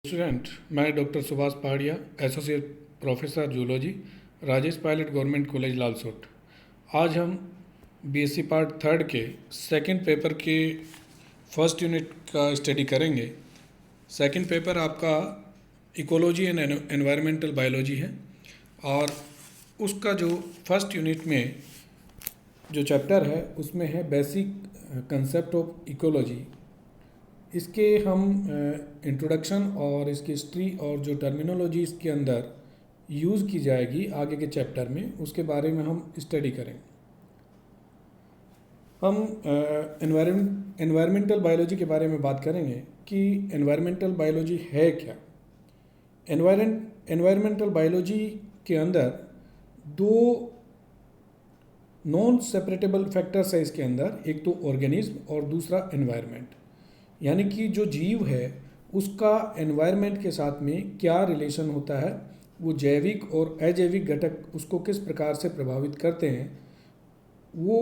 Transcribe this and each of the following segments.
Student, मैं doctor Subhash Paharia, associate professor zoology, Rajesh Pilot government college Lalsot. आज हम बीएससी पार्ट थर्ड के सेकंड पेपर के फर्स्ट यूनिट का स्टडी करेंगे। सेकंड पेपर आपका इकोलॉजी एंड एनवायरमेंटल बायोलॉजी है और उसका जो फर्स्ट यूनिट में जो चैप्टर है उसमें है बेसिक कंसेप्ट ऑफ इकोलॉजी। इसके हम इंट्रोडक्शन और इसकी हिस्ट्री और जो टर्मिनोलॉजी इसके अंदर यूज़ की जाएगी आगे के चैप्टर में, उसके बारे में हम स्टडी करेंगे। हम एनवायरमेंटल बायोलॉजी के बारे में बात करेंगे कि एनवायरमेंटल बायोलॉजी है क्या। एनवायरमेंटल बायोलॉजी के अंदर दो नॉन सेपरेटेबल फैक्टर्स है इसके अंदर, एक तो ऑर्गेनिज्म और दूसरा एनवायरनमेंट। यानी कि जो जीव है उसका एनवायरनमेंट के साथ में क्या रिलेशन होता है, वो जैविक और अजैविक घटक उसको किस प्रकार से प्रभावित करते हैं, वो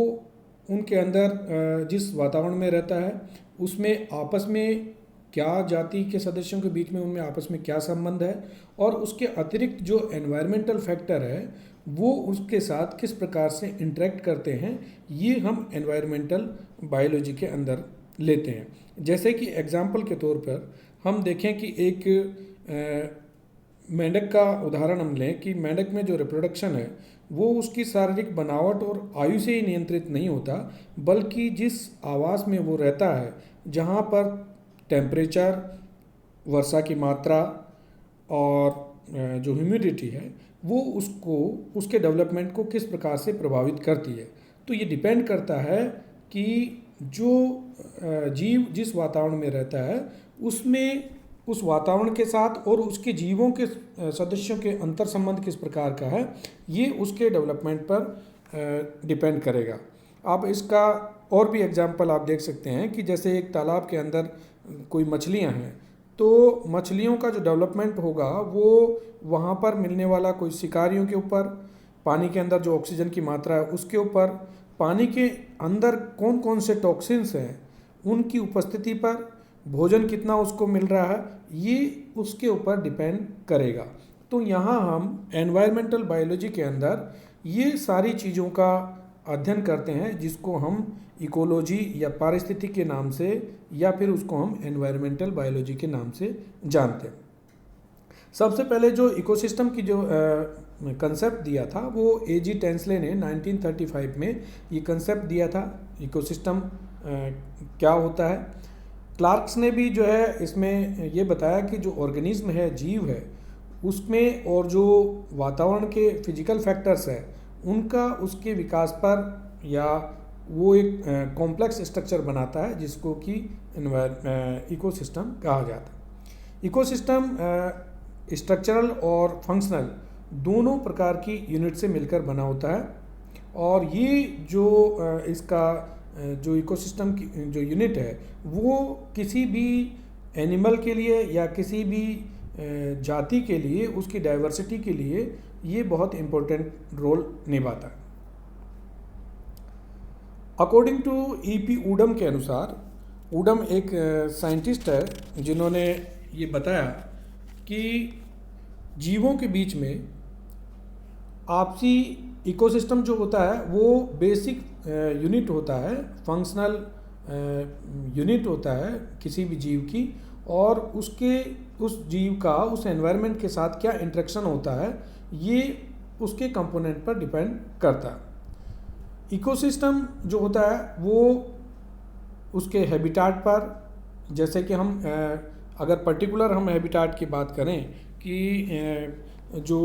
उनके अंदर जिस वातावरण में रहता है उसमें आपस में क्या जाति के सदस्यों के बीच में उनमें आपस में क्या संबंध है, और उसके अतिरिक्त जो एनवायरमेंटल फैक्टर है वो उसके साथ किस प्रकार से इंटरेक्ट करते हैं, ये हम एनवायरमेंटल बायोलॉजी के अंदर लेते हैं। जैसे कि एग्जाम्पल के तौर पर हम देखें कि एक मेंढक का उदाहरण हम लें कि मेंढक में जो रिप्रोडक्शन है वो उसकी शारीरिक बनावट और आयु से ही नियंत्रित नहीं होता, बल्कि जिस आवास में वो रहता है, जहाँ पर टेम्परेचर, वर्षा की मात्रा और जो ह्यूमिडिटी है वो उसको उसके डेवलपमेंट को किस प्रकार से प्रभावित करती है। तो ये डिपेंड करता है कि जो जीव जिस वातावरण में रहता है उसमें उस वातावरण के साथ और उसके जीवों के सदस्यों के अंतर संबंध किस प्रकार का है, ये उसके डेवलपमेंट पर डिपेंड करेगा। आप इसका और भी एग्जांपल आप देख सकते हैं कि जैसे एक तालाब के अंदर कोई मछलियां हैं, तो मछलियों का जो डेवलपमेंट होगा वो वहाँ पर मिलने वाला कोई शिकारियों के ऊपर, पानी के अंदर जो ऑक्सीजन की मात्रा है उसके ऊपर, पानी के अंदर कौन कौन से टॉक्सिन्स हैं उनकी उपस्थिति पर, भोजन कितना उसको मिल रहा है, ये उसके ऊपर डिपेंड करेगा। तो यहाँ हम एनवायरमेंटल बायोलॉजी के अंदर ये सारी चीज़ों का अध्ययन करते हैं, जिसको हम इकोलॉजी या पारिस्थितिकी के नाम से या फिर उसको हम एनवायरमेंटल बायोलॉजी के नाम से जानते हैं। सबसे पहले जो इकोसिस्टम की जो कंसेप्ट दिया था वो A.G. टेंसले ने 1935 में ये कंसेप्ट दिया था, इकोसिस्टम क्या होता है। क्लार्क्स ने भी जो है इसमें ये बताया कि जो ऑर्गेनिज्म है, जीव है, उसमें और जो वातावरण के फिजिकल फैक्टर्स है उनका उसके विकास पर या वो एक कॉम्प्लेक्स स्ट्रक्चर बनाता है जिसको कि इकोसिस्टम कहा जाता है। इकोसिस्टम स्ट्रक्चरल और फंक्शनल दोनों प्रकार की यूनिट से मिलकर बना होता है, और ये जो इसका जो इकोसिस्टम की जो यूनिट है वो किसी भी एनिमल के लिए या किसी भी जाति के लिए, उसकी डाइवर्सिटी के लिए ये बहुत इम्पोर्टेंट रोल निभाता है। According to E.P. ऊडम के अनुसार, ऊडम एक साइंटिस्ट है जिन्होंने ये बताया कि जीवों के बीच में आपसी इकोसिस्टम जो होता है वो बेसिक यूनिट होता है, फंक्शनल यूनिट होता है किसी भी जीव की, और उस जीव का उस एनवायरनमेंट के साथ क्या इंटरेक्शन होता है ये उसके कंपोनेंट पर डिपेंड करता है। इकोसिस्टम जो होता है वो उसके हैबिटाट पर, जैसे कि हम अगर पर्टिकुलर हम हैबिटाट की बात करें कि जो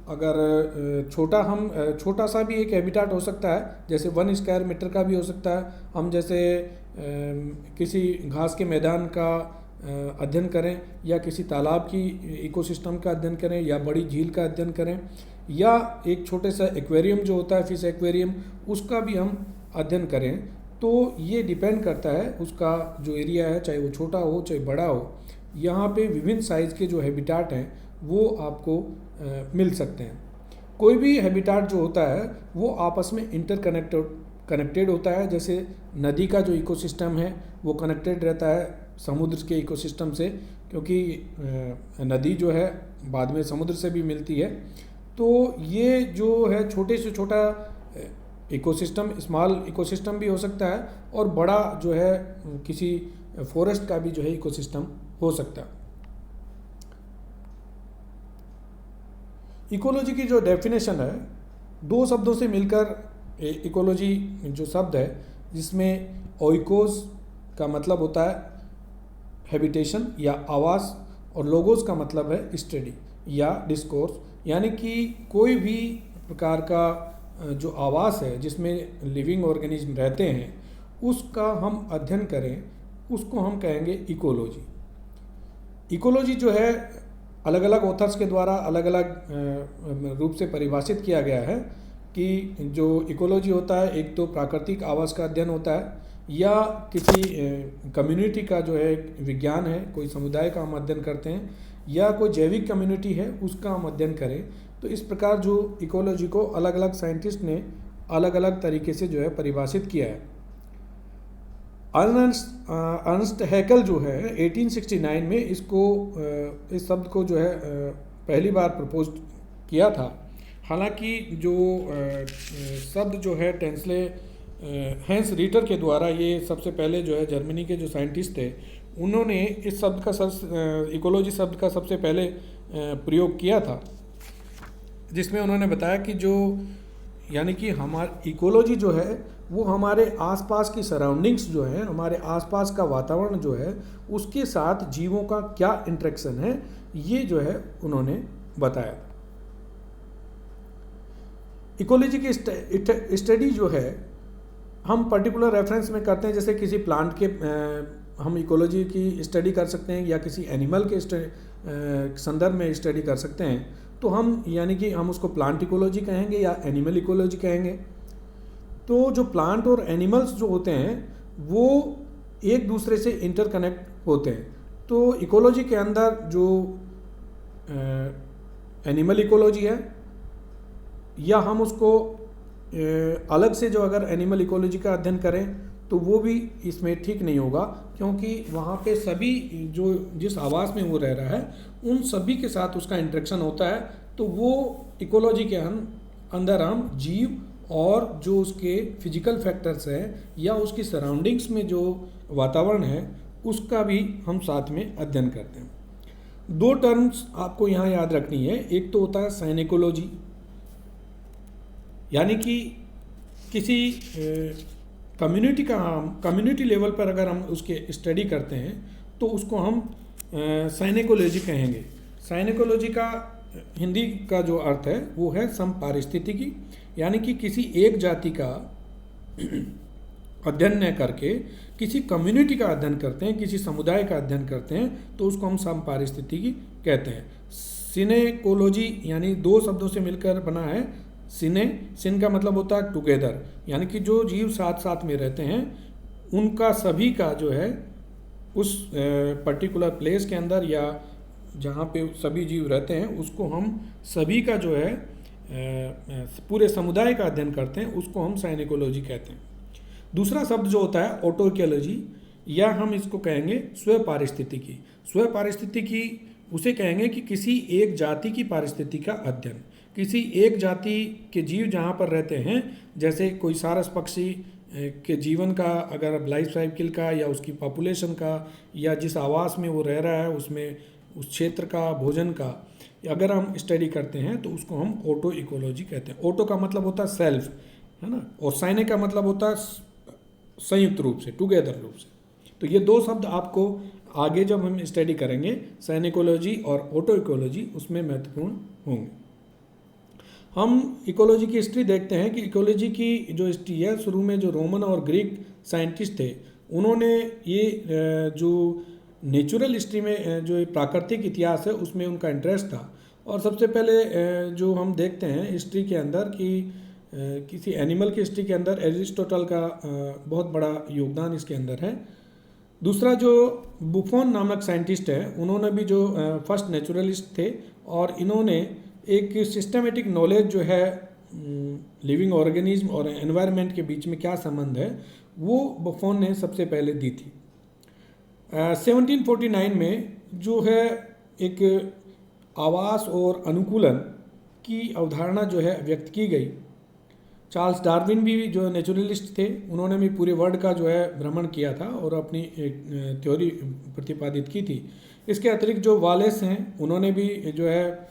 अगर छोटा सा भी एक हैबिटाट हो सकता है, जैसे 1 स्क्वायर मीटर का भी हो सकता है। हम जैसे किसी घास के मैदान का अध्ययन करें या किसी तालाब की इकोसिस्टम का अध्ययन करें या बड़ी झील का अध्ययन करें या एक छोटे सा एक्वेरियम जो होता है, फिश एक्वेरियम, उसका भी हम अध्ययन करें, तो ये डिपेंड करता है उसका जो एरिया है, चाहे वो छोटा हो चाहे बड़ा हो। यहाँ पे विभिन्न साइज़ के जो हैबिटाट हैं वो आपको मिल सकते हैं। कोई भी हैबिटाट जो होता है वो आपस में कनेक्टेड होता है। जैसे नदी का जो इकोसिस्टम है वो कनेक्टेड रहता है समुद्र के इकोसिस्टम से, क्योंकि नदी जो है बाद में समुद्र से भी मिलती है। तो ये जो है छोटे से छोटा इकोसिस्टम, स्मॉल इकोसिस्टम भी हो सकता है, और बड़ा जो है किसी फॉरेस्ट का भी जो है इकोसिस्टम हो सकता है। इकोलॉजी की जो डेफिनेशन है, दो शब्दों से मिलकर इकोलॉजी जो शब्द है, जिसमें ओइकोस का मतलब होता है हैबिटेशन या आवास, और लोगोस का मतलब है स्टडी या डिस्कोर्स, यानी कि कोई भी प्रकार का जो आवास है जिसमें लिविंग ऑर्गेनिज्म रहते हैं, उसका हम अध्ययन करें, उसको हम कहेंगे इकोलॉजी। इकोलॉजी जो है अलग अलग ऑथर्स के द्वारा अलग अलग रूप से परिभाषित किया गया है कि जो इकोलॉजी होता है, एक तो प्राकृतिक आवास का अध्ययन होता है, या किसी कम्युनिटी का जो है विज्ञान है, कोई समुदाय का हम अध्ययन करते हैं, या कोई जैविक कम्युनिटी है उसका हम अध्ययन करें। तो इस प्रकार जो इकोलॉजी को अलग अलग साइंटिस्ट ने अलग अलग तरीके से जो है परिभाषित किया है। अर्नस्ट हैकेल जो है 1869 में इस शब्द को जो है पहली बार प्रपोज किया था। हालांकि जो शब्द जो है हैंस रीटर के द्वारा ये सबसे पहले जो है जर्मनी के जो साइंटिस्ट थे, उन्होंने इस शब्द का इकोलॉजी शब्द का सबसे पहले प्रयोग किया था, जिसमें उन्होंने बताया कि जो यानी कि हमारी इकोलॉजी जो है वो हमारे आसपास की सराउंडिंग्स जो है, हमारे आसपास का वातावरण जो है, उसके साथ जीवों का क्या इंटरेक्शन है, ये जो है उन्होंने बताया। इकोलॉजी की स्टडी जो है हम पर्टिकुलर रेफरेंस में करते हैं, जैसे किसी प्लांट के हम इकोलॉजी की स्टडी कर सकते हैं, या किसी एनिमल के संदर्भ में स्टडी कर सकते हैं। तो हम यानी कि हम उसको प्लांट इकोलॉजी कहेंगे या एनिमल इकोलॉजी कहेंगे। तो जो प्लांट और एनिमल्स जो होते हैं वो एक दूसरे से इंटरकनेक्ट होते हैं। तो इकोलॉजी के अंदर जो एनिमल इकोलॉजी है, या हम उसको अलग से जो अगर एनिमल इकोलॉजी का अध्ययन करें तो वो भी इसमें ठीक नहीं होगा, क्योंकि वहाँ पे सभी जो जिस आवास में वो रह रहा है उन सभी के साथ उसका इंटरेक्शन होता है। तो वो इकोलॉजी के अंदर हम जीव और जो उसके फिजिकल फैक्टर्स हैं या उसकी सराउंडिंग्स में जो वातावरण है उसका भी हम साथ में अध्ययन करते हैं। दो टर्म्स आपको यहाँ याद रखनी है। एक तो होता है साइनिकोलॉजी, यानी कि किसी कम्युनिटी लेवल पर अगर हम उसके स्टडी करते हैं तो उसको हम साइनिकोलॉजी कहेंगे। साइनिकोलॉजी का हिंदी का जो अर्थ है वो है समपारिस्थितिकी, यानी कि किसी एक जाति का अध्ययन न करके किसी कम्युनिटी का अध्ययन करते हैं, किसी समुदाय का अध्ययन करते हैं, तो उसको हम समपारिस्थितिकी कहते हैं। सिनेकोलॉजी यानी दो शब्दों से मिलकर बना है। सिन का मतलब होता है टुगेदर, यानी कि जो जीव साथ साथ में रहते हैं उनका सभी का जो है उस पर्टिकुलर प्लेस के अंदर या जहाँ पे सभी जीव रहते हैं उसको हम सभी का जो है पूरे समुदाय का अध्ययन करते हैं, उसको हम साइनिकोलॉजी कहते हैं। दूसरा शब्द जो होता है ऑटोइकोलॉजी, या हम इसको कहेंगे स्वपारिस्थितिकी। स्वपारिस्थितिकी उसे कहेंगे कि किसी एक जाति की पारिस्थिति का अध्ययन, किसी एक जाति के जीव जहाँ पर रहते हैं, जैसे कोई सारस पक्षी के जीवन का अगर लाइफ साइकिल का या उसकी पॉपुलेशन का या जिस आवास में वो रह रहा है उसमें उस क्षेत्र का भोजन का अगर हम स्टडी करते हैं तो उसको हम ऑटो इकोलॉजी कहते हैं। ऑटो का मतलब होता है सेल्फ, है ना, और साइने का मतलब होता है संयुक्त रूप से, टुगेदर रूप से। तो ये दो शब्द आपको आगे जब हम स्टडी करेंगे साइनिकोलॉजी और ऑटो इकोलॉजी उसमें महत्वपूर्ण होंगे। हम इकोलॉजी की हिस्ट्री देखते हैं कि इकोलॉजी की जो हिस्ट्री है, शुरू में जो रोमन और ग्रीक साइंटिस्ट थे उन्होंने ये जो नेचुरल हिस्ट्री में जो प्राकृतिक इतिहास है उसमें उनका इंटरेस्ट था। और सबसे पहले जो हम देखते हैं हिस्ट्री के अंदर कि किसी एनिमल की हिस्ट्री के अंदर एरिस्टोटल का बहुत बड़ा योगदान इसके अंदर है। दूसरा जो बुफोन नामक साइंटिस्ट है उन्होंने भी जो फर्स्ट नेचुरलिस्ट थे और इन्होंने एक सिस्टमेटिक नॉलेज जो है लिविंग ऑर्गेनिज्म और एनवायरनमेंट के बीच में क्या संबंध है वो बुफोन ने सबसे पहले दी थी। 1749 में जो है एक आवास और अनुकूलन की अवधारणा जो है व्यक्त की गई। चार्ल्स डार्विन भी जो नेचुरलिस्ट थे, उन्होंने भी पूरे वर्ल्ड का जो है भ्रमण किया था और अपनी एक थ्योरी प्रतिपादित की थी। इसके अतिरिक्त जो वालेस हैं, उन्होंने भी जो है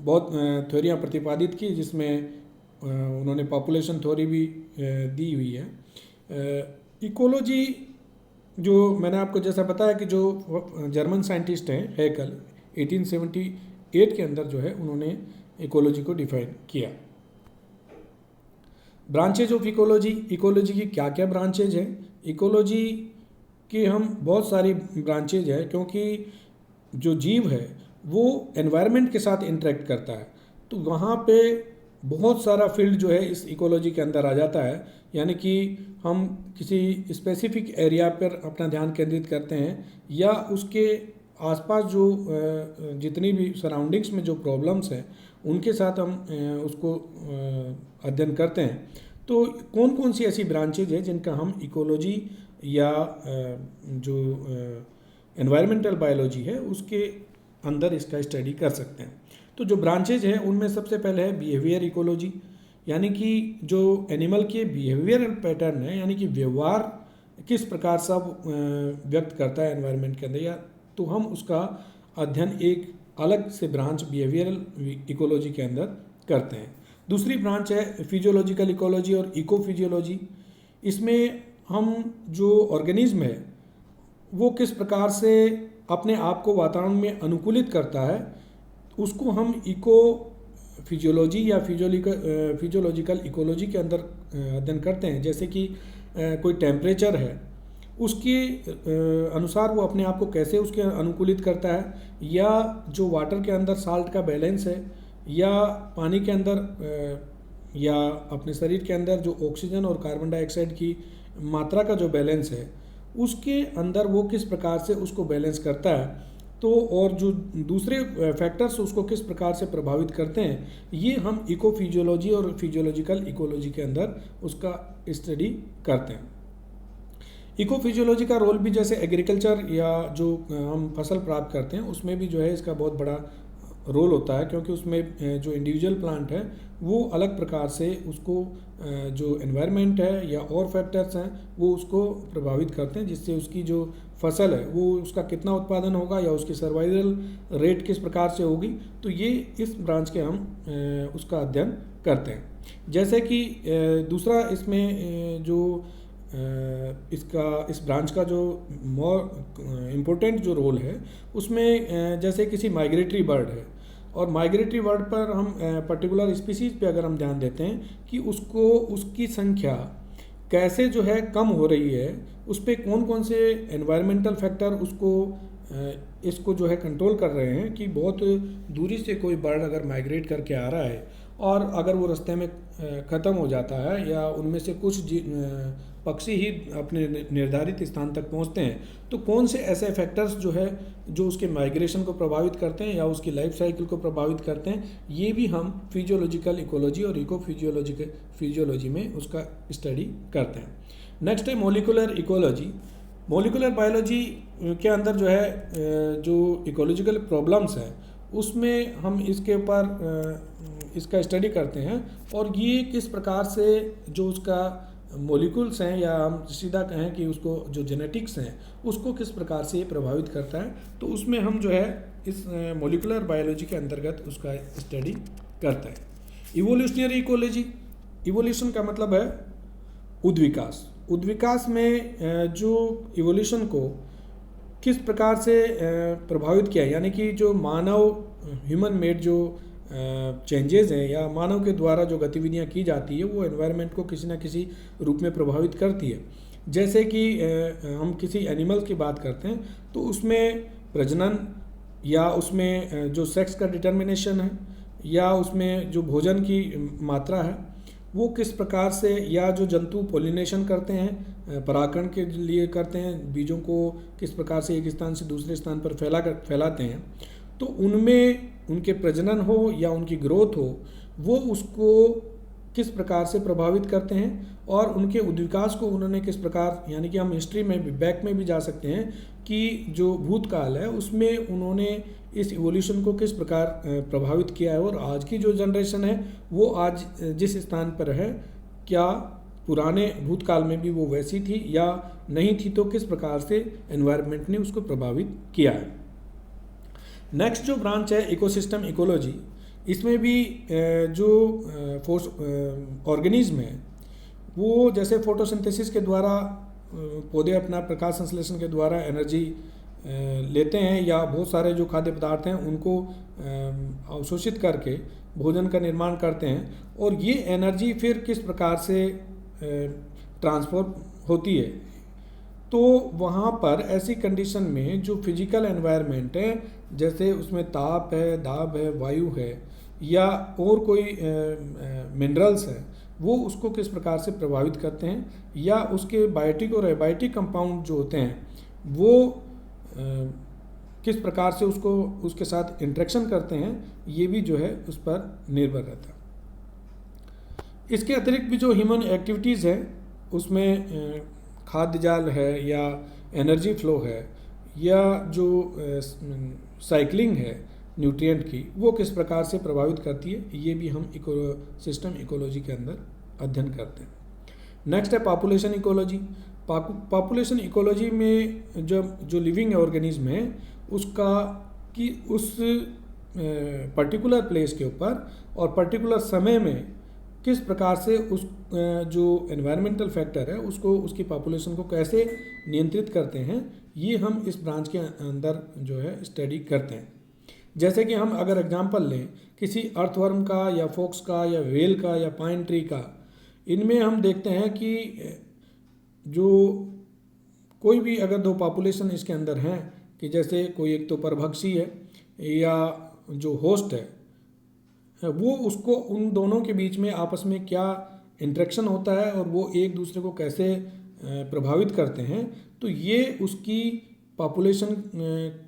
बहुत थ्योरियाँ प्रतिपादित की, जिसमें उन्होंने पॉपुलेशन थ्योरी भी दी हुई है। इकोलॉजी जो मैंने आपको जैसा बताया कि जो जर्मन साइंटिस्ट हैं हैकल, 1878 के अंदर जो है उन्होंने इकोलॉजी को डिफाइन किया। ब्रांचेज ऑफ इकोलॉजी, इकोलॉजी की क्या क्या ब्रांचेज हैं? इकोलॉजी की हम बहुत सारी ब्रांचेज है, क्योंकि जो जीव है वो एनवायरनमेंट के साथ इंटरेक्ट करता है, तो वहाँ पे बहुत सारा फील्ड जो है इस इकोलॉजी के अंदर आ जाता है। यानी कि हम किसी स्पेसिफिक एरिया पर अपना ध्यान केंद्रित करते हैं, या उसके आसपास जो जितनी भी सराउंडिंग्स में जो प्रॉब्लम्स हैं उनके साथ हम उसको अध्ययन करते हैं। तो कौन कौन सी ऐसी ब्रांचेज है जिनका हम इकोलॉजी या जो एनवायरमेंटल बायोलॉजी है उसके अंदर इसका स्टडी कर सकते हैं। तो जो ब्रांचेज है उनमें सबसे पहले है बिहेवियर इकोलॉजी, यानी कि जो एनिमल के बिहेवियरल पैटर्न है, यानी कि व्यवहार किस प्रकार से व्यक्त करता है एनवायरनमेंट के अंदर, या तो हम उसका अध्ययन एक अलग से ब्रांच बिहेवियरल इकोलॉजी के अंदर करते हैं। दूसरी ब्रांच है फिजियोलॉजिकल इकोलॉजी और इको फिजियोलॉजी। इसमें हम जो ऑर्गेनिज्म है वो किस प्रकार से अपने आप को वातावरण में अनुकूलित करता है, उसको हम इको फिजियोलॉजी या फिजियोलॉजिकल इकोलॉजी के अंदर अध्ययन करते हैं। जैसे कि कोई टेम्परेचर है, उसके अनुसार वो अपने आप को कैसे उसके अनुकूलित करता है, या जो वाटर के अंदर साल्ट का बैलेंस है, या पानी के अंदर या अपने शरीर के अंदर जो ऑक्सीजन और कार्बन डाइऑक्साइड की मात्रा का जो बैलेंस है, उसके अंदर वो किस प्रकार से उसको बैलेंस करता है। तो और जो दूसरे फैक्टर्स उसको किस प्रकार से प्रभावित करते हैं, ये हम इको फिजियोलॉजी और फिजियोलॉजिकल इकोलॉजी के अंदर उसका स्टडी करते हैं। इको फिजियोलॉजी का रोल भी जैसे एग्रीकल्चर या जो हम फसल प्राप्त करते हैं उसमें भी जो है इसका बहुत बड़ा रोल होता है, क्योंकि उसमें जो इंडिविजुअल प्लांट है वो अलग प्रकार से उसको जो एनवायरनमेंट है या और फैक्टर्स हैं वो उसको प्रभावित करते हैं, जिससे उसकी जो फसल है वो उसका कितना उत्पादन होगा या उसकी सर्वाइवल रेट किस प्रकार से होगी। तो ये इस ब्रांच के हम उसका अध्ययन करते हैं। जैसे कि दूसरा इसमें जो इस ब्रांच का जो मोर इम्पोर्टेंट जो रोल है उसमें जैसे किसी माइग्रेटरी बर्ड है, और माइग्रेटरी बर्ड पर हम पर्टिकुलर स्पीसीज पे अगर हम ध्यान देते हैं कि उसको उसकी संख्या कैसे जो है कम हो रही है, उस पर कौन कौन से एनवायरमेंटल फैक्टर उसको इसको जो है कंट्रोल कर रहे हैं, कि बहुत दूरी से कोई बर्ड अगर माइग्रेट करके आ रहा है और अगर वो रास्ते में ख़त्म हो जाता है या उनमें से कुछ पक्षी ही अपने निर्धारित स्थान तक पहुंचते हैं, तो कौन से ऐसे फैक्टर्स जो है जो उसके माइग्रेशन को प्रभावित करते हैं या उसकी लाइफ साइकिल को प्रभावित करते हैं, ये भी हम फिजियोलॉजिकल इकोलॉजी और इको फिजियोलॉजी में उसका स्टडी करते हैं। नेक्स्ट है मोलिकुलर इकोलॉजी। मोलिकुलर बायोलॉजी के अंदर जो है जो इकोलॉजिकल प्रॉब्लम्स हैं उसमें हम इसके ऊपर इसका स्टडी करते हैं, और ये किस प्रकार से जो उसका मोलिकुल्स हैं या हम सीधा कहें कि उसको जो जेनेटिक्स हैं उसको किस प्रकार से ये प्रभावित करता है, तो उसमें हम जो है इस मोलिकुलर बायोलॉजी के अंतर्गत उसका स्टडी करते हैं। इवोल्यूशनरी इकोलॉजी, इवोल्यूशन का मतलब है उद्विकास। उद्विकास में जो इवोल्यूशन को किस प्रकार से प्रभावित किया, यानी कि जो मानव ह्यूमन मेड जो चेंजेस हैं या मानव के द्वारा जो गतिविधियां की जाती है वो एनवायरनमेंट को किसी न किसी रूप में प्रभावित करती है। जैसे कि हम किसी एनिमल्स की बात करते हैं तो उसमें प्रजनन या उसमें जो सेक्स का डिटर्मिनेशन है या उसमें जो भोजन की मात्रा है वो किस प्रकार से, या जो जंतु पॉलिनेशन करते हैं परागण के लिए करते हैं, बीजों को किस प्रकार से एक स्थान से दूसरे स्थान पर फैलाते हैं, तो उनमें उनके प्रजनन हो या उनकी ग्रोथ हो वो उसको किस प्रकार से प्रभावित करते हैं और उनके उद्विकास को उन्होंने किस प्रकार, यानी कि हम हिस्ट्री में भी, बैक में भी जा सकते हैं कि जो भूतकाल है उसमें उन्होंने इस इवोल्यूशन को किस प्रकार प्रभावित किया है, और आज की जो जनरेशन है वो आज जिस स्थान पर है, क्या पुराने भूतकाल में भी वो वैसी थी या नहीं थी, तो किस प्रकार से एनवायरनमेंट ने उसको प्रभावित किया है। नेक्स्ट जो ब्रांच है इकोसिस्टम इकोलॉजी, इसमें भी जो ऑर्गेनिज्म है वो जैसे फोटोसिंथेसिस के द्वारा पौधे अपना प्रकाश संश्लेषण के द्वारा एनर्जी लेते हैं, या बहुत सारे जो खाद्य पदार्थ हैं उनको अवशोषित करके भोजन का निर्माण करते हैं, और ये एनर्जी फिर किस प्रकार से ट्रांसफर होती है। तो वहाँ पर ऐसी कंडीशन में जो फिजिकल एनवायरनमेंट है, जैसे उसमें ताप है, दाब है, वायु है, या और कोई मिनरल्स है, वो उसको किस प्रकार से प्रभावित करते हैं, या उसके बायोटिक और एबायोटिक कंपाउंड जो होते हैं वो किस प्रकार से उसको उसके साथ इंटरेक्शन करते हैं, ये भी जो है उस पर निर्भर रहता है। इसके अतिरिक्त भी जो ह्यूमन एक्टिविटीज़ है उसमें खाद्य जाल है या एनर्जी फ्लो है या जो साइकिलिंग है न्यूट्रिएंट की, वो किस प्रकार से प्रभावित करती है, ये भी हम सिस्टम इकोलॉजी के अंदर अध्ययन करते हैं। नेक्स्ट है पॉपुलेशन इकोलॉजी। पॉपुलेशन इकोलॉजी में जो लिविंग ऑर्गेनिज्म है उसका कि उस पर्टिकुलर प्लेस के ऊपर और पर्टिकुलर समय में किस प्रकार से उस जो एनवायरमेंटल फैक्टर है उसको, उसकी पॉपुलेशन को कैसे नियंत्रित करते हैं, ये हम इस ब्रांच के अंदर जो है स्टडी करते हैं। जैसे कि हम अगर एग्जांपल लें किसी अर्थवर्म का या फोक्स का या वेल का या पाइन ट्री का, इनमें हम देखते हैं कि जो कोई भी अगर दो पॉपुलेशन इसके अंदर हैं, कि जैसे कोई एक तो परभक्षी है या जो होस्ट है, वो उसको उन दोनों के बीच में आपस में क्या इंटरेक्शन होता है और वो एक दूसरे को कैसे प्रभावित करते हैं, तो ये उसकी पॉपुलेशन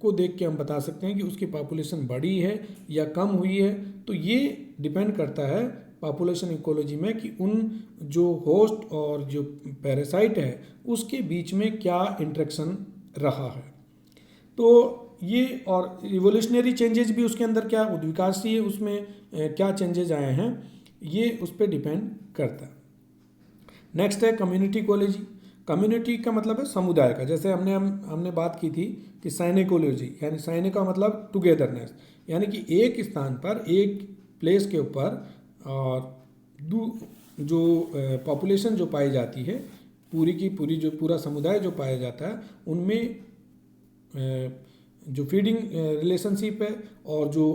को देख के हम बता सकते हैं कि उसकी पॉपुलेशन बढ़ी है या कम हुई है। तो ये डिपेंड करता है पॉपुलेशन इकोलॉजी में कि उन जो होस्ट और जो पैरासाइट है उसके बीच में क्या इंटरेक्शन रहा है। तो ये और इवोल्यूशनरी चेंजेस भी उसके अंदर क्या उद्विकासीय उसमें क्या चेंजेस आए हैं, ये उस पर डिपेंड करता है। नेक्स्ट है कम्युनिटी इकोलॉजी। कम्युनिटी का मतलब है समुदाय का। जैसे हमने बात की थी कि साइनिकोलॉजी, यानी साइने का मतलब टुगेदरनेस, यानी कि एक स्थान पर एक प्लेस के ऊपर और जो पॉपुलेशन जो पाई जाती है, पूरी की पूरी जो पूरा समुदाय जो पाया जाता है, उनमें जो फीडिंग रिलेशनशिप है और जो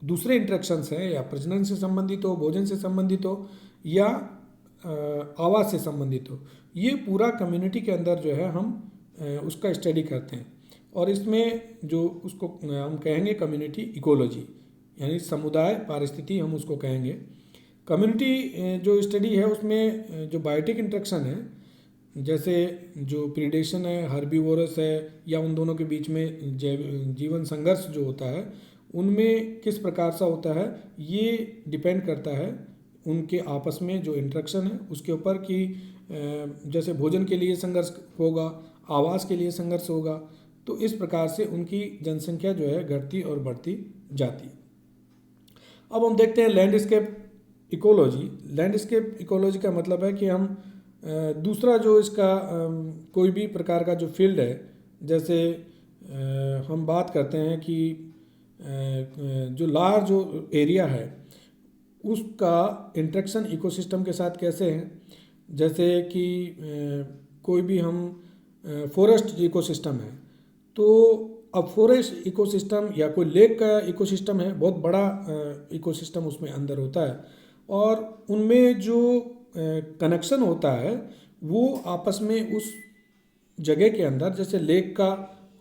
दूसरे इंटरेक्शंस हैं, या प्रजनन से संबंधित हो, भोजन से संबंधित हो, या आवास से संबंधित हो, ये पूरा कम्युनिटी के अंदर जो है हम उसका स्टडी करते हैं। और इसमें जो उसको हम कहेंगे कम्युनिटी इकोलॉजी, यानी समुदाय पारिस्थिति हम उसको कहेंगे। कम्युनिटी जो स्टडी है उसमें जो बायोटिक इंटरेक्शन है, जैसे जो प्रीडेशन है, हर्बीवोरस है, या उन दोनों के बीच में जीवन संघर्ष जो होता है, उनमें किस प्रकार सा होता है, ये डिपेंड करता है उनके आपस में जो इंटरेक्शन है उसके ऊपर, कि जैसे भोजन के लिए संघर्ष होगा, आवास के लिए संघर्ष होगा, तो इस प्रकार से उनकी जनसंख्या जो है घटती और बढ़ती जाती है। अब हम देखते हैं लैंडस्केप इकोलॉजी। लैंडस्केप इकोलॉजी का मतलब है कि हम दूसरा जो इसका कोई भी प्रकार का जो फील्ड है, जैसे हम बात करते हैं कि जो लार्ज जो एरिया है उसका इंटरेक्शन इकोसिस्टम के साथ कैसे है। जैसे कि कोई भी हम फॉरेस्ट इकोसिस्टम है, तो अब फॉरेस्ट इकोसिस्टम या कोई लेक का इकोसिस्टम है, बहुत बड़ा इकोसिस्टम उसमें अंदर होता है, और उनमें जो कनेक्शन होता है वो आपस में उस जगह के अंदर, जैसे लेक का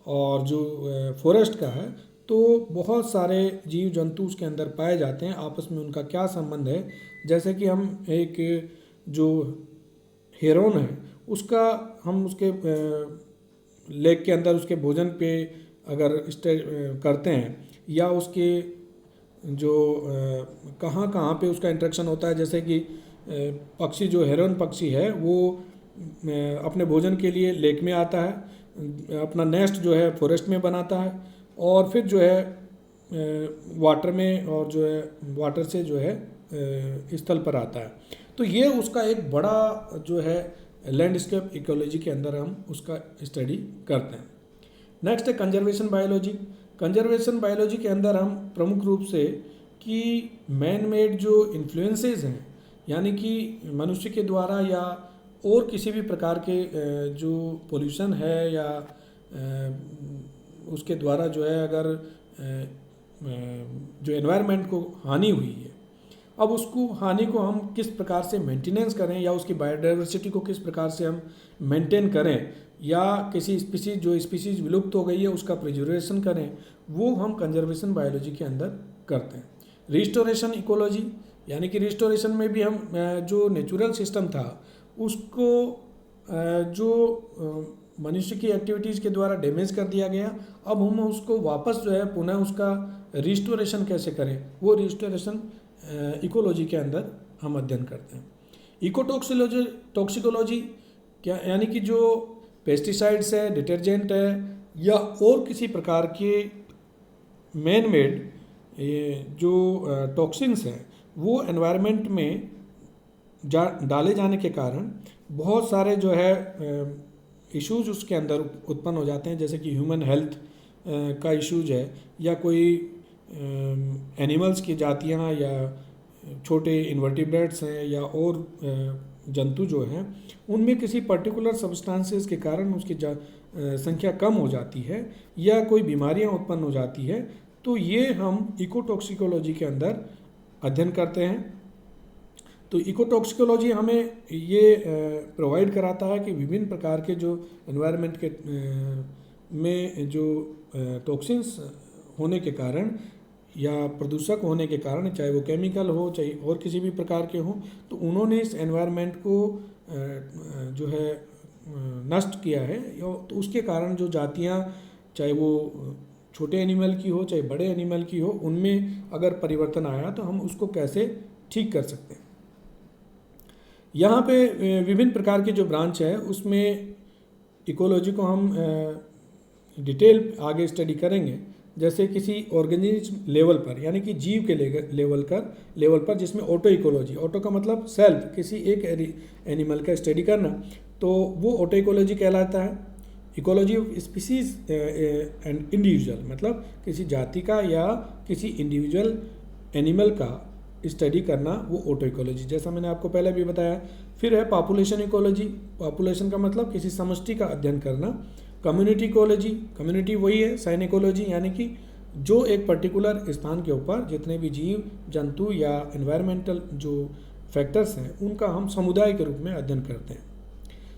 और जो फॉरेस्ट का है, तो बहुत सारे जीव जंतु उसके अंदर पाए जाते हैं, आपस में उनका क्या संबंध है। जैसे कि हम एक जो हेरोन है उसका हम उसके लेक के अंदर उसके भोजन पे अगर स्टे करते हैं, या उसके जो कहाँ कहाँ पे उसका इंटरेक्शन होता है, जैसे कि पक्षी जो हेron पक्षी है वो अपने भोजन के लिए लेक में आता है, अपना नेस्ट जो है फॉरेस्ट में बनाता है और फिर जो है वाटर में और जो है वाटर से जो है स्थल पर आता है। तो ये उसका एक बड़ा जो है लैंडस्केप इकोलॉजी के अंदर हम उसका स्टडी करते हैं। नेक्स्ट है कंजर्वेशन बायोलॉजी। कंजर्वेशन बायोलॉजी के अंदर हम प्रमुख रूप से कि मैन मेड जो इन्फ्लुएंसेस हैं, यानी कि मनुष्य के द्वारा या और किसी भी प्रकार के जो पोल्यूशन है या उसके द्वारा जो है अगर जो एनवायरनमेंट को हानि हुई है, अब उसको हानि को हम किस प्रकार से मेंटेनेंस करें या उसकी बायोडाइवर्सिटी को किस प्रकार से हम मेंटेन करें या किसी स्पीसीज जो स्पीसीज विलुप्त हो गई है उसका प्रिजर्वेशन करें, वो हम कंजर्वेशन बायोलॉजी के अंदर करते हैं। रिस्टोरेशन इकोलॉजी, यानी कि रिस्टोरेशन में भी हम जो नेचुरल सिस्टम था उसको जो मनुष्य की एक्टिविटीज़ के द्वारा डैमेज कर दिया गया, अब हम उसको वापस जो है पुनः उसका रिस्टोरेशन कैसे करें, वो रिस्टोरेशन इकोलॉजी के अंदर हम अध्ययन करते हैं। इकोटॉक्सिकोलॉजी टॉक्सिकोलॉजी क्या, यानी कि जो पेस्टिसाइड्स है, डिटर्जेंट है या और किसी प्रकार के मैन मेड जो टॉक्सिन्स हैं वो एनवायरनमेंट में डाले जाने के कारण बहुत सारे जो है इश्यूज उसके अंदर उत्पन्न हो जाते हैं, जैसे कि ह्यूमन हेल्थ का इश्यूज है या कोई एनिमल्स की जातियाँ या छोटे इन्वर्टिब्रेट्स हैं या और जंतु जो हैं उनमें किसी पर्टिकुलर सब्सटेंसेस के कारण उसकी संख्या कम हो जाती है या कोई बीमारियां उत्पन्न हो जाती है, तो ये हम इकोटॉक्सिकोलॉजी के अंदर अध्ययन करते हैं। तो इकोटॉक्सिकोलॉजी हमें ये प्रोवाइड कराता है कि विभिन्न प्रकार के जो एनवायरनमेंट के में जो टॉक्सिन्स होने के कारण या प्रदूषक होने के कारण, चाहे वो केमिकल हो चाहे और किसी भी प्रकार के हों, तो उन्होंने इस एनवायरनमेंट को जो है नष्ट किया है। तो उसके कारण जो जातियाँ, चाहे वो छोटे एनिमल की हो चाहे बड़े एनिमल की हो, उनमें अगर परिवर्तन आया तो हम उसको कैसे ठीक कर सकते हैं। यहाँ पे विभिन्न प्रकार की जो ब्रांच है उसमें इकोलॉजी को हम डिटेल आगे स्टडी करेंगे, जैसे किसी ऑर्गेनिज्म लेवल पर, यानी कि जीव के लेवल पर, जिसमें ऑटो इकोलॉजी, ऑटो का मतलब सेल्फ, किसी एक एनिमल का स्टडी करना, तो वो ऑटो इकोलॉजी कहलाता है। Ecology of species and individual, मतलब किसी जाति का या किसी इंडिविजुअल एनिमल का स्टडी करना, वो ऑटो इकोलॉजी, जैसा मैंने आपको पहले भी बताया। फिर है पॉपुलेशन इकोलॉजी, पॉपुलेशन का मतलब किसी समष्टि का अध्ययन करना। कम्युनिटी इकोलॉजी, कम्युनिटी वही है साइन इकोलॉजी, यानी कि जो एक पर्टिकुलर स्थान के ऊपर जितने भी जीव जंतु या एनवायरमेंटल जो फैक्टर्स हैं उनका हम समुदाय के रूप में अध्ययन करते हैं।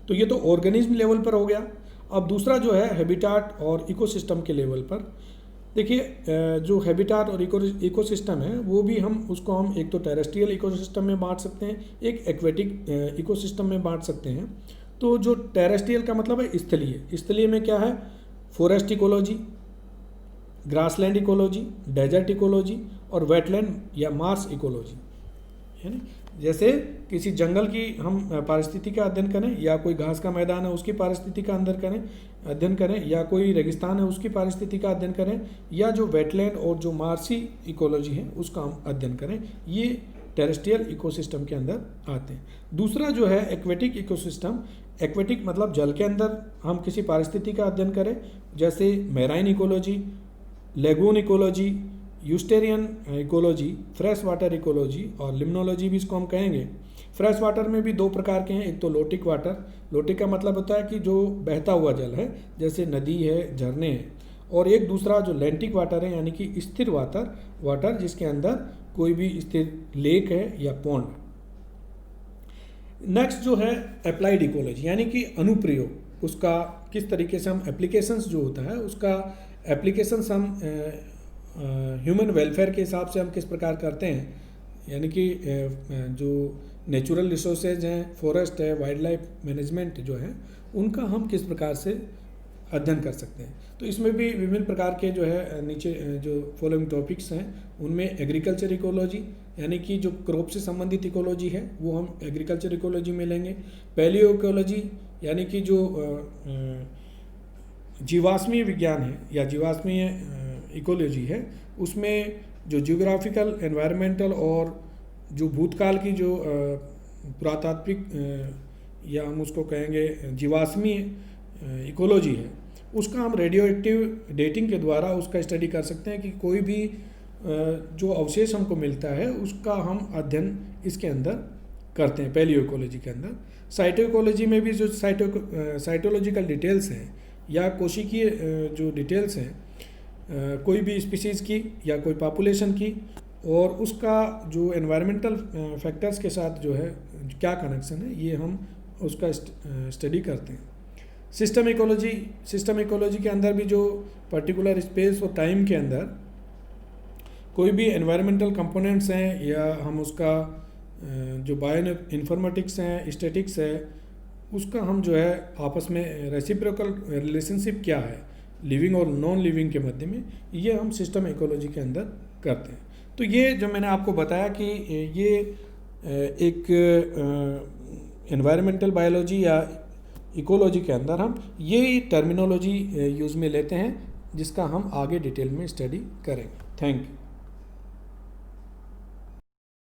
तो ये तो ऑर्गेनिज्म लेवल पर हो गया। अब दूसरा जो है हैबिटाट और इकोसिस्टम के लेवल पर। देखिए जो हैबिटाट और इकोसिस्टम है वो भी उसको हम एक तो टेरेस्ट्रियल इकोसिस्टम में बांट सकते हैं, एक एक्वेटिक इकोसिस्टम में बांट सकते हैं। तो जो टेरेस्ट्रियल का मतलब है स्थलीय, स्थलीय में क्या है, forest ecology, grassland ecology, desert ecology और वेटलैंड या मार्श इकोलॉजी, है ना। जैसे किसी जंगल की हम पारिस्थितिकी का अध्ययन करें या कोई घास का मैदान है उसकी पारिस्थितिकी का अध्ययन करें या कोई रेगिस्तान है उसकी पारिस्थितिकी का अध्ययन करें या जो वेटलैंड और जो मार्शी इकोलॉजी है उसका हम अध्ययन करें, ये टेरेस्ट्रियल इकोसिस्टम के अंदर आते हैं। दूसरा जो है एक्वेटिक इकोसिस्टम, एक्वेटिक मतलब जल के अंदर हम किसी पारिस्थितिकी का अध्ययन करें, जैसे marine ecology, lagoon ecology, estuarine ecology, fresh water ecology और लिम्नोलॉजी भी इसको हम कहेंगे। फ्रेश वाटर में भी दो प्रकार के हैं, एक तो लोटिक वाटर, लोटिक का मतलब होता है कि जो बहता हुआ जल है जैसे नदी है, झरने हैं, और एक दूसरा जो लैंटिक वाटर है यानी कि स्थिर वाटर जिसके अंदर कोई भी स्थिर लेक है या पॉन्ड। नेक्स्ट जो है अप्लाइड इकोलॉजी, यानी कि अनुप्रयोग, उसका किस तरीके से हम एप्लीकेशंस जो होता है उसका एप्लीकेशंस हम ह्यूमन वेलफेयर के हिसाब से हम किस प्रकार करते हैं, यानी कि जो नेचुरल रिसोर्सेज हैं, फॉरेस्ट है, वाइल्ड लाइफ मैनेजमेंट जो है, उनका हम किस प्रकार से अध्ययन कर सकते हैं। तो इसमें भी विभिन्न प्रकार के जो है नीचे जो फॉलोइंग टॉपिक्स हैं उनमें एग्रीकल्चर इकोलॉजी यानी कि जो क्रॉप से संबंधित इकोलॉजी है वो हम एग्रीकल्चर इकोलॉजी में लेंगे। पैलियो इकोलॉजी यानी कि जो जीवाश्मीय विज्ञान है या जीवाश्मीय इकोलॉजी है उसमें जो जियोग्राफिकल एनवायरमेंटल और जो भूतकाल की जो पुरातात्विक या हम उसको कहेंगे जीवाश्मीय इकोलॉजी है उसका हम रेडियो एक्टिव डेटिंग के द्वारा उसका स्टडी कर सकते हैं कि कोई भी जो अवशेष हमको मिलता है उसका हम अध्ययन इसके अंदर करते हैं पैलियो इकोलॉजी के अंदर। साइटो इकोलॉजी में भी जो साइटोलॉजिकल डिटेल्स हैं या कोशिकीय जो डिटेल्स हैं कोई भी स्पीसीज़ की या कोई पॉपुलेशन की और उसका जो एनवायरमेंटल फैक्टर्स के साथ जो है क्या कनेक्शन है ये हम उसका स्टडी करते हैं। सिस्टम इकोलॉजी के अंदर भी जो पर्टिकुलर स्पेस और टाइम के अंदर कोई भी एनवायरमेंटल कंपोनेंट्स हैं या हम उसका जो बायो इन्फॉर्मेटिक्स हैं स्टैटिक्स है उसका हम जो है आपस में रेसिप्रोकल रिलेशनशिप क्या है लिविंग और नॉन लिविंग के मध्य में ये हम सिस्टम इकोलॉजी के अंदर करते हैं। तो ये जो मैंने आपको बताया कि ये एक एनवायरमेंटल बायोलॉजी या इकोलॉजी के अंदर हम ये टर्मिनोलॉजी यूज़ में लेते हैं जिसका हम आगे डिटेल में स्टडी करेंगे। Thank you.